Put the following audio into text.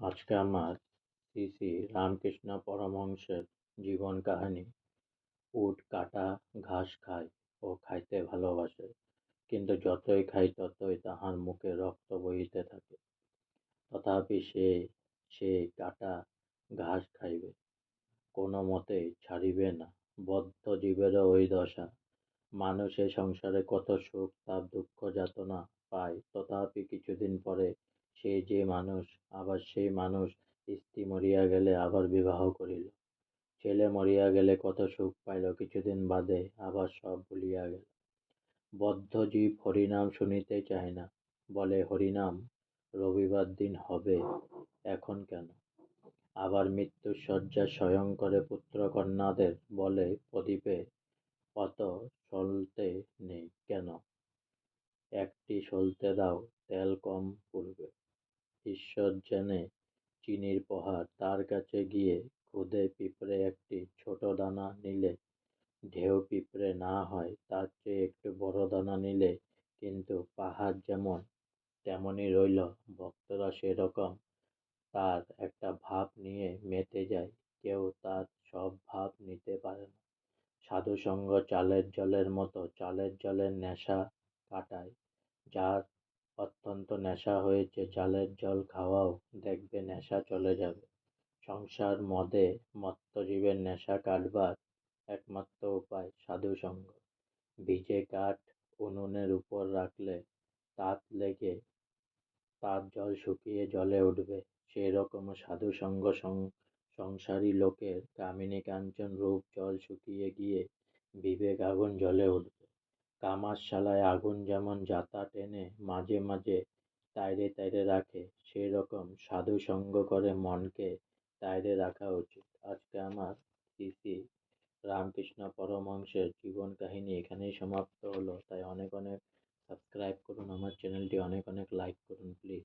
আজকে আমার শ্রী শ্রী রামকৃষ্ণ পরমহংসের জীবন কাহিনী। উট কাটা ঘাস খায় ও খাইতে ভালোবাসে, কিন্তু যতই খায় ততই তাহার মুখে রক্ত বহিতে থাকে। তথাপি সে কাটা ঘাস খাইবে, কোনো মতেই ছাড়িবে না। বদ্ধ জীবেরও ওই দশা। মানুষ এ সংসারে কত সুখ তাপ দুঃখ যাতনা পায়, তথাপি কিছুদিন পরে আবার সেই মানুষ স্ত্রী মরিয়া গেলে আবার বিবাহ করিল। ছেলে মরিয়া গেলে কত সুখ পাইল, কিছুদিন বাদে আবার সব ভুলিয়া গেল। বদ্ধ জীব হরিনাম শুনিতে চায় না, বলে হরিনাম রবিবার দিন হবে, এখন কেন? আবার মৃত্যুর শয্যায় শয়ন করে পুত্রকন্যাদের বলে প্রদীপে অত সলতে নেই কেন? একটি সলতে দাও, তেল কম পুড়বে। ঈশ্বর জেনে চিনির পাহাড়, তার কাছে গিয়ে খুদে পিঁপড়ে একটি ছোট দানা নিলে ঢেউ পিঁপড়ে না হয়, তার চেয়ে একটু বড় দানা নিলে কিন্তু পাহাড় যেমন তেমনই রইল। ভক্তরা সেরকম তার একটা ভাব নিয়ে মেতে যায়, কেউ তার সব ভাব নিতে পারে না। সাধুসঙ্গ চালের জলের মতো, চালের জলের নেশা কাটায়। যার অত্যন্ত নেশা হয়েছে চালের জল খাওয়াও, দেখবে নেশা চলে যাবে। সংসার মদে মত্ত জীবের নেশা কাটবার একমাত্র উপায় সাধুসঙ্গ। ভিজে কাঠ উনুনের উপর রাখলে তাপ লেগে তার জল শুকিয়ে জলে উঠবে, সেইরকম সাধুসঙ্গ সংসারী লোকের কামিনী কাঞ্চন রূপ জল শুকিয়ে গিয়ে বিবেক আগুন জ্বলে উঠবে। কামারশালায় আগুন যেমন জাতা টেনে মাঝে মাঝে তাইরে তাইরে রাখে, সেইরকম সাধুসঙ্গ করে মনকে তাইরে রাখা উচিত। আজকে আমার শ্রী শ্রী রামকৃষ্ণ পরমহংসের জীবন কাহিনী এখানেই সমাপ্ত হলো। তাই অনেক অনেক সাবস্ক্রাইব করুন আমার চ্যানেলটি, অনেক অনেক লাইক করুন প্লিজ।